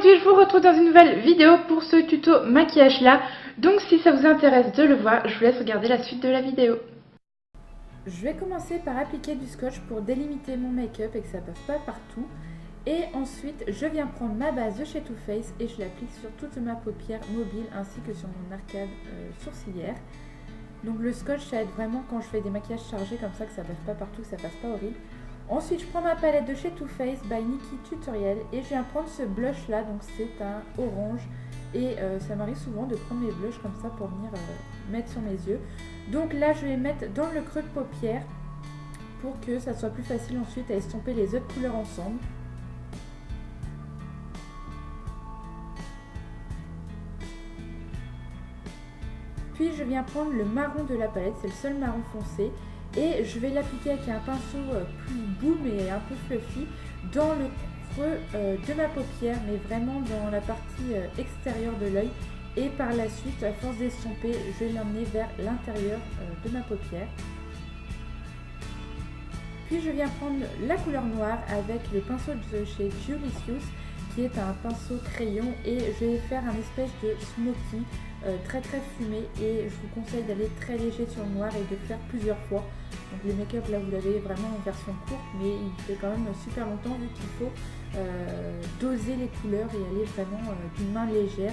aujourd'hui je vous retrouve dans une nouvelle vidéo pour ce tuto maquillage là. Donc si ça vous intéresse de le voir, je vous laisse regarder la suite de la vidéo. Je vais commencer par appliquer du scotch pour délimiter mon make-up et que ça ne passe pas partout. Et ensuite je viens prendre ma base de chez Too Faced et je l'applique sur toute ma paupière mobile ainsi que sur mon arcade sourcilière. Donc le scotch ça aide vraiment quand je fais des maquillages chargés comme ça, que ça ne passe pas partout, que ça passe pas horrible. Ensuite, je prends ma palette de chez Too Faced by Nikki Tutorial et je viens prendre ce blush là, donc c'est un orange et ça m'arrive souvent de prendre mes blushs comme ça pour venir mettre sur mes yeux. Donc là, je vais mettre dans le creux de paupière pour que ça soit plus facile ensuite à estomper les autres couleurs ensemble. Puis je viens prendre le marron de la palette, c'est le seul marron foncé. Et je vais l'appliquer avec un pinceau plus boom et un peu fluffy dans le creux de ma paupière, mais vraiment dans la partie extérieure de l'œil. Et par la suite, à force d'estomper, je vais l'emmener vers l'intérieur de ma paupière. Puis je viens prendre la couleur noire avec le pinceau de chez Julicious, qui est un pinceau crayon, et je vais faire un espèce de smoky très fumé, et je vous conseille d'aller très léger sur le noir et de faire plusieurs fois. Donc le make-up là vous l'avez vraiment en version courte, mais il fait quand même super longtemps vu qu'il faut doser les couleurs et aller vraiment d'une main légère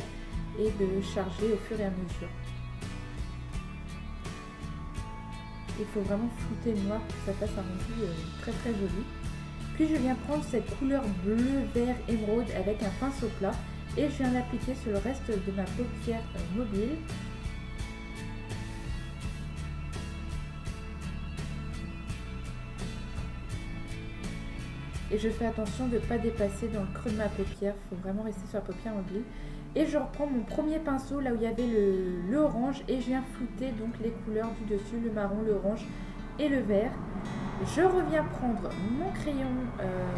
et de charger au fur et à mesure. Il faut vraiment flouter le noir pour que ça fasse un rendu très joli. Puis je viens prendre cette couleur bleu, vert, émeraude avec un pinceau plat et je viens l'appliquer sur le reste de ma paupière mobile. Et je fais attention de ne pas dépasser dans le creux de ma paupière, il faut vraiment rester sur la paupière mobile. Et je reprends mon premier pinceau là où il y avait le orange et je viens flouter donc les couleurs du dessus, le marron, l'orange et le vert. Je reviens prendre mon crayon,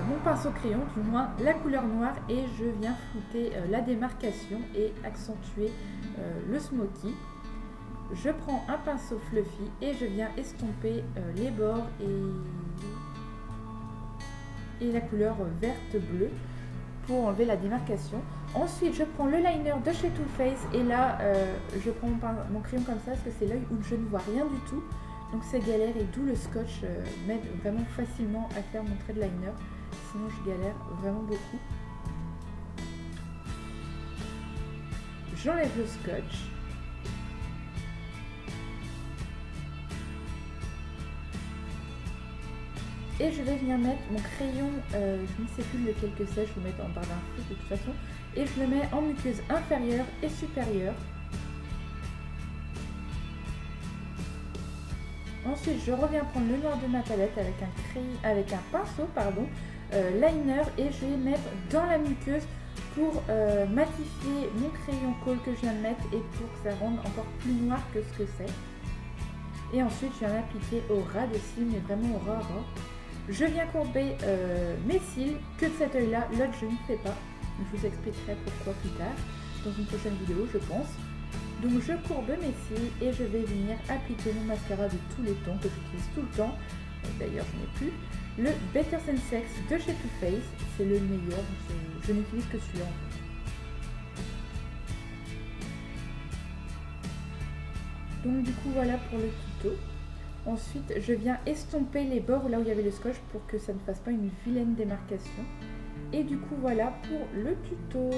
mon pinceau crayon, du moins la couleur noire, et je viens flouter la démarcation et accentuer le smoky. Je prends un pinceau fluffy et je viens estomper les bords et la couleur verte-bleue pour enlever la démarcation. Ensuite, je prends le liner de chez Too Faced et là, je prends mon crayon comme ça parce que c'est l'œil où je ne vois rien du tout. Donc c'est galère et d'où le scotch m'aide vraiment facilement à faire mon trait de liner. Sinon je galère vraiment beaucoup. J'enlève le scotch. Et je vais venir mettre mon crayon, je ne sais plus lequel que c'est, je vais le mettre en barre d'infos de toute façon. Et je le mets en muqueuse inférieure et supérieure. Ensuite, je reviens prendre le noir de ma palette avec un pinceau liner et je vais mettre dans la muqueuse pour matifier mon crayon colle que je viens de mettre et pour que ça rende encore plus noir que ce que c'est. Et ensuite, je viens l'appliquer au ras de cils, mais vraiment au ras. Je viens courber mes cils, que de cet œil-là, l'autre je ne fais pas. Je vous expliquerai pourquoi plus tard, dans une prochaine vidéo, je pense. Donc je courbe mes cils et je vais venir appliquer mon mascara de tous les tons que j'utilise tout le temps. D'ailleurs je n'ai plus. Le Better Sensex de chez Too Faced, c'est le meilleur, je n'utilise que celui-là. Donc du coup voilà pour le tuto. Ensuite je viens estomper les bords là où il y avait le scotch pour que ça ne fasse pas une vilaine démarcation. Et du coup voilà pour le tuto.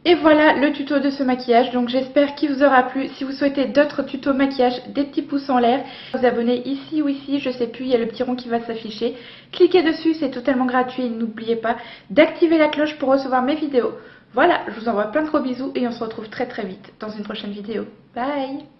Et voilà le tuto de ce maquillage, donc j'espère qu'il vous aura plu. Si vous souhaitez d'autres tutos maquillage, des petits pouces en l'air, vous abonnez ici ou ici, je sais plus, il y a le petit rond qui va s'afficher. Cliquez dessus, c'est totalement gratuit, n'oubliez pas d'activer la cloche pour recevoir mes vidéos. Voilà, je vous envoie plein de gros bisous et on se retrouve très vite dans une prochaine vidéo. Bye!